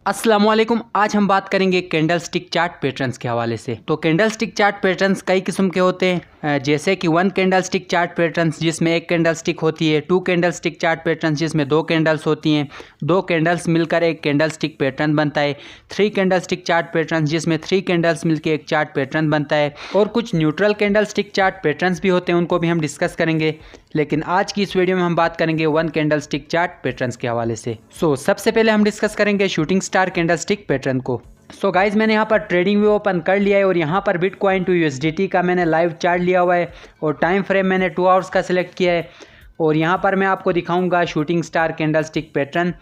अस्सलामुअलैकुम। आज हम बात करेंगे कैंडल स्टिक चार्ट पैटर्न्स के हवाले से। तो कैंडल स्टिक चार्ट पैटर्न्स कई किस्म के होते हैं, जैसे कि one candle stick chart patterns जिसमें एक कैंडल स्टिक होती है, two candle stick chart patterns जिसमें दो कैंडल्स होती हैं, दो कैंडल्स मिलकर एक कैंडल स्टिक पैटर्न बनता है, three candle stick chart patterns जिसमें थ्री कैंडल्स मिलकर एक चार्ट पैटर्न बनता है, और कुछ neutral candle stick chart patterns भी होते हैं, उनको भी हम डिस्कस करेंगे। लेकिन आज की इस वीडियो में हम बात करेंगे one candle stick chart patterns के हवाले से। सबसे पहले हम डिस्कस करेंगे shooting star candle stick pattern को। गाइज मैंने यहाँ पर ट्रेडिंग व्यू ओपन कर लिया है और यहाँ पर बिटकॉइन टू यूएसडीटी का मैंने लाइव चार्ट लिया हुआ है और टाइम फ्रेम मैंने 2 आवर्स का सिलेक्ट किया है। और यहाँ पर मैं आपको दिखाऊंगा shooting star candle stick pattern.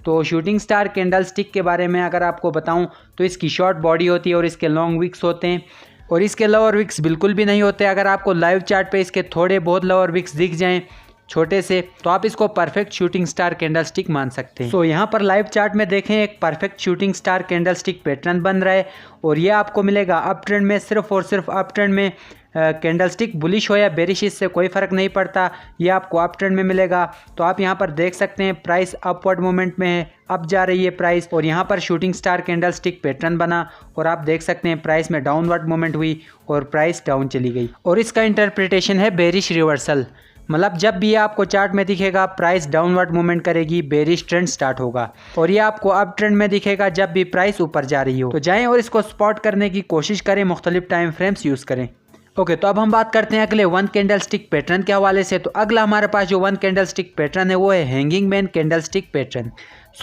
तो शूटिंग स्टार कैंडल स्टिक के बारे में अगर आपको बताऊँ तो इसकी शॉर्ट बॉडी होती है और इसके लॉन्ग विक्स होते हैं और इसके लोअर विक्स बिल्कुल भी नहीं होते। अगर आपको लाइव चार्ट पे इसके थोड़े बहुत लोअर विक्स दिख जाएं छोटे से, तो आप इसको perfect shooting star candle stick मान सकते हैं। यहाँ पर लाइव चार्ट में देखें एक perfect shooting star candle stick pattern बन रहा है और ये आपको मिलेगा अप ट्रेंड में। सिर्फ और सिर्फ अप ट्रेंड में कैंडल स्टिक बुलिश हो या बेरिश इससे कोई फ़र्क नहीं पड़ता, ये आपको अप ट्रेंड में मिलेगा। तो आप यहाँ पर देख सकते हैं प्राइस अपवर्ड मूवमेंट में है, अप जा रही है प्राइस, और यहाँ पर shooting star candle stick pattern बना और आप देख सकते हैं प्राइस में डाउनवर्ड मूवमेंट हुई और प्राइस डाउन चली गई। और इसका इंटरप्रिटेशन है बेरिश रिवर्सल, मतलब जब भी ये आपको चार्ट में दिखेगा प्राइस डाउनवर्ड मूवमेंट करेगी, बेरिश ट्रेंड स्टार्ट होगा। और ये आपको अप ट्रेंड में दिखेगा जब भी प्राइस ऊपर जा रही हो। तो जाएं और इसको स्पॉट करने की कोशिश करें, मुख्तलिफ टाइम फ्रेम्स यूज़ करें। तो अब हम बात करते हैं अगले वन कैंडल स्टिक पैटर्न के हवाले से। तो अगला हमारे पास जो वन कैंडल स्टिक पैटर्न है वो है hanging man candle stick pattern.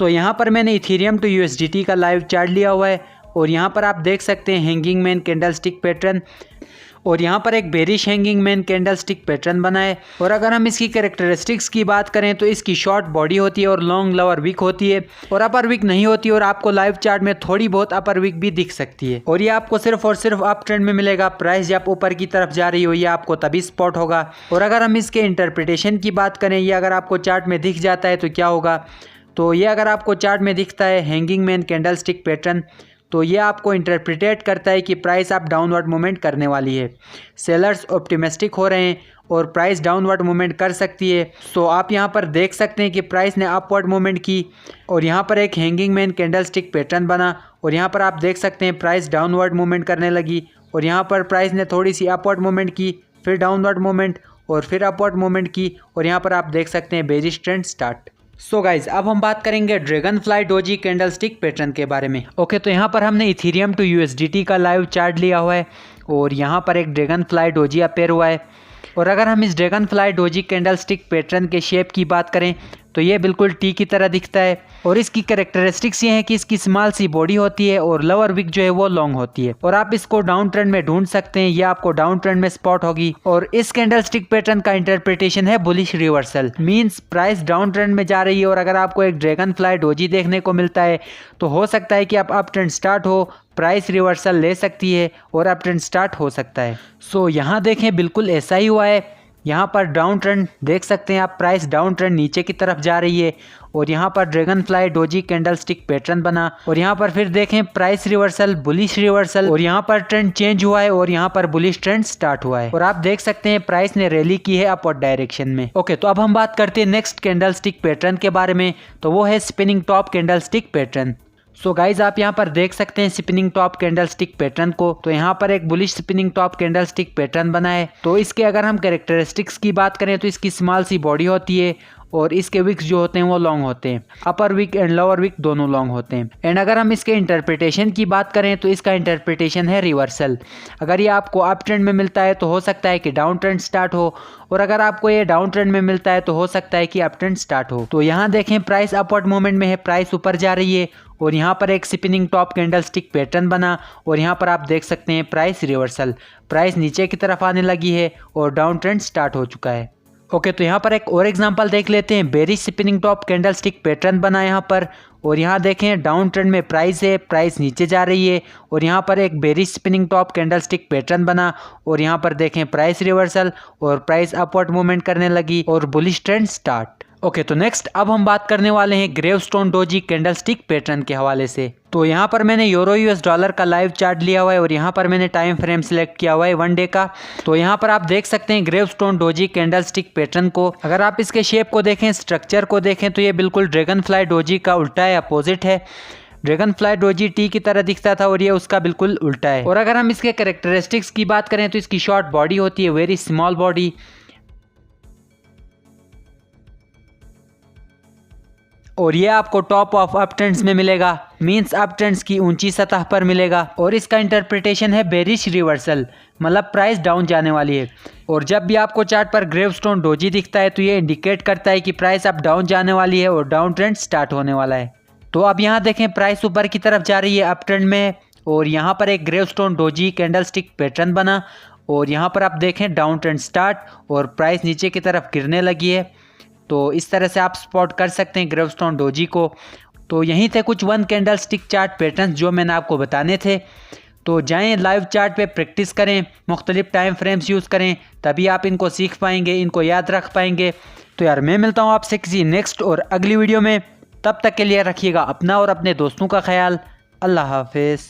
यहाँ पर मैंने इथेरियम टू यूएसडीटी का लाइव चार्ट लिया हुआ है और यहाँ पर आप देख सकते हैं hanging man candle stick pattern, और यहाँ पर एक bearish hanging man candle stick pattern बना है। और अगर हम इसकी कैरेक्टरिस्टिक्स की बात करें तो इसकी शॉर्ट बॉडी होती है और लॉन्ग लोअर विक होती है और अपर विक नहीं होती, और आपको लाइव चार्ट में थोड़ी बहुत अपर विक भी दिख सकती है। और ये आपको सिर्फ और सिर्फ अप ट्रेंड में मिलेगा, प्राइस जब ऊपर की तरफ जा रही हो ये आपको तभी स्पॉट होगा। और अगर हम इसके इंटरप्रिटेशन की बात करें, ये अगर आपको चार्ट में दिख जाता है तो क्या होगा, तो ये अगर आपको चार्ट में दिखता है hanging man candle stick pattern, तो ये आपको इंटरप्रिटेट करता है कि प्राइस आप डाउनवर्ड मूवमेंट करने वाली है। सेलर्स ऑप्टिमिस्टिक हो रहे हैं और प्राइस डाउनवर्ड मूवमेंट कर सकती है। आप यहाँ पर देख सकते हैं कि प्राइस ने अपवर्ड मूवमेंट की और यहाँ पर एक hanging man candle stick pattern बना और यहाँ पर आप देख सकते हैं प्राइस डाउनवर्ड मूवमेंट करने लगी और यहाँ पर प्राइस ने थोड़ी सी अपवर्ड मूवमेंट की, फिर डाउनवर्ड मूवमेंट और फिर अपवर्ड मूवमेंट की, और यहाँ पर आप देख सकते हैं बेरिश ट्रेंड स्टार्ट। गाइज अब हम बात करेंगे dragon fly doji candle stick pattern के बारे में। तो यहाँ पर हमने इथेरियम टू यूएसडीटी का लाइव चार्ट लिया हुआ है और यहाँ पर एक ड्रैगन फ्लाई डोजी अपेयर हुआ है। और अगर हम इस dragon fly doji candle stick pattern के शेप की बात करें तो ये बिल्कुल टी की तरह दिखता है और इसकी कैरेक्टरिस्टिक्स ये हैं कि इसकी स्मॉल सी बॉडी होती है और लोअर विक जो है वो लॉन्ग होती है। और आप इसको डाउन ट्रेंड में ढूंढ सकते हैं, ये आपको डाउन ट्रेंड में स्पॉट होगी। और इस कैंडल स्टिक पैटर्न का इंटरप्रिटेशन है bullish reversal, means price down trend में जा रही है और अगर आपको एक ड्रैगन फ्लाई डोजी देखने को मिलता है तो हो सकता है कि आप अप ट्रेंड स्टार्ट हो, प्राइस रिवर्सल ले सकती है और अप ट्रेंड स्टार्ट हो सकता है। यहाँ देखें बिल्कुल ऐसा ही हुआ है। यहाँ पर डाउन ट्रेंड देख सकते हैं आप, प्राइस डाउन ट्रेंड नीचे की तरफ जा रही है और यहाँ पर dragon fly doji candle stick pattern बना और यहाँ पर फिर देखें प्राइस रिवर्सल, बुलिश रिवर्सल, और यहाँ पर ट्रेंड चेंज हुआ है और यहाँ पर बुलिश ट्रेंड स्टार्ट हुआ है और आप देख सकते हैं प्राइस ने रैली की है अपवर्ड डायरेक्शन में। तो अब हम बात करते हैं नेक्स्ट कैंडल स्टिक पैटर्न के बारे में। तो वो है spinning top candle stick pattern. Guys आप यहाँ पर देख सकते हैं spinning top candle stick pattern को। तो यहाँ पर एक bullish spinning top candle stick pattern बना है। तो इसके अगर हम कैरेक्टरिस्टिक्स की बात करें तो इसकी स्मॉल सी बॉडी होती है और इसके विक्स जो होते हैं वो लॉन्ग होते हैं, अपर विक एंड लोअर विक दोनों लॉन्ग होते हैं। एंड अगर हम इसके इंटरप्रिटेशन की बात करें तो इसका इंटरप्रिटेशन है रिवर्सल। अगर ये आपको अप ट्रेंड में मिलता है तो हो सकता है कि डाउन ट्रेंड स्टार्ट हो, और अगर आपको ये डाउन ट्रेंड में मिलता है तो हो सकता है कि अप ट्रेंड स्टार्ट हो। तो यहाँ देखें प्राइस अपवर्ड मूवमेंट में है, प्राइस ऊपर जा रही है और यहाँ पर एक spinning top candle stick pattern बना और यहाँ पर आप देख सकते हैं प्राइस रिवर्सल, प्राइस नीचे की तरफ आने लगी है और डाउन ट्रेंड स्टार्ट हो चुका है। तो यहाँ पर एक और एग्जांपल देख लेते हैं। Bearish spinning top candle stick pattern बना यहाँ पर और यहाँ देखें डाउन ट्रेंड में प्राइस है, प्राइस नीचे जा रही है और यहाँ पर एक bearish spinning top candle stick pattern बना और यहाँ पर देखें प्राइस रिवर्सल और प्राइस अपवर्ड मूवमेंट करने लगी और बुलिश ट्रेंड स्टार्ट। तो नेक्स्ट अब हम बात करने वाले हैं gravestone doji candle stick pattern के हवाले से। तो यहाँ पर मैंने यूरो यूएस डॉलर का लाइव चार्ट लिया हुआ है और यहाँ पर मैंने टाइम फ्रेम सिलेक्ट किया हुआ है 1 डे का। तो यहाँ पर आप देख सकते हैं gravestone doji candle stick pattern को। अगर आप इसके शेप को देखें, स्ट्रक्चर को देखें तो ये बिल्कुल ड्रैगन फ्लाई डोजी का उल्टा है, अपोजिट है। ड्रैगन फ्लाई डोजी टी की तरह दिखता था और ये उसका बिल्कुल उल्टा है। और अगर हम इसके कैरेक्टरिस्टिक्स की बात करें तो इसकी शॉर्ट बॉडी होती है, वेरी स्मॉल बॉडी, और ये आपको टॉप ऑफ अप ट्रेंड्स में मिलेगा, मींस अप ट्रेंड्स की ऊंची सतह पर मिलेगा। और इसका इंटरप्रिटेशन है बेरिश रिवर्सल, मतलब प्राइस डाउन जाने वाली है। और जब भी आपको चार्ट पर ग्रेवस्टोन डोजी दिखता है तो ये इंडिकेट करता है कि प्राइस अब डाउन जाने वाली है और डाउन ट्रेंड स्टार्ट होने वाला है। तो अब यहाँ देखें प्राइस ऊपर की तरफ जा रही है, अप ट्रेंड में, और यहाँ पर एक ग्रेवस्टोन डोजी कैंडलस्टिक पैटर्न बना और यहाँ पर आप देखें डाउन ट्रेंड स्टार्ट और प्राइस नीचे की तरफ गिरने लगी है। तो इस तरह से आप स्पॉट कर सकते हैं ग्रेवस्टोन डोजी को। तो यहीं थे कुछ 1 कैंडल स्टिक चार्ट पैटर्न्स जो मैंने आपको बताने थे। तो जाएं लाइव चार्ट पे प्रैक्टिस करें, मुख्तलिफ टाइम फ्रेम्स यूज़ करें, तभी आप इनको सीख पाएंगे, इनको याद रख पाएंगे। तो यार मैं मिलता हूँ आपसे किसी नेक्स्ट और अगली वीडियो में, तब तक के लिए रखिएगा अपना और अपने दोस्तों का ख्याल। अल्लाह हाफिज़।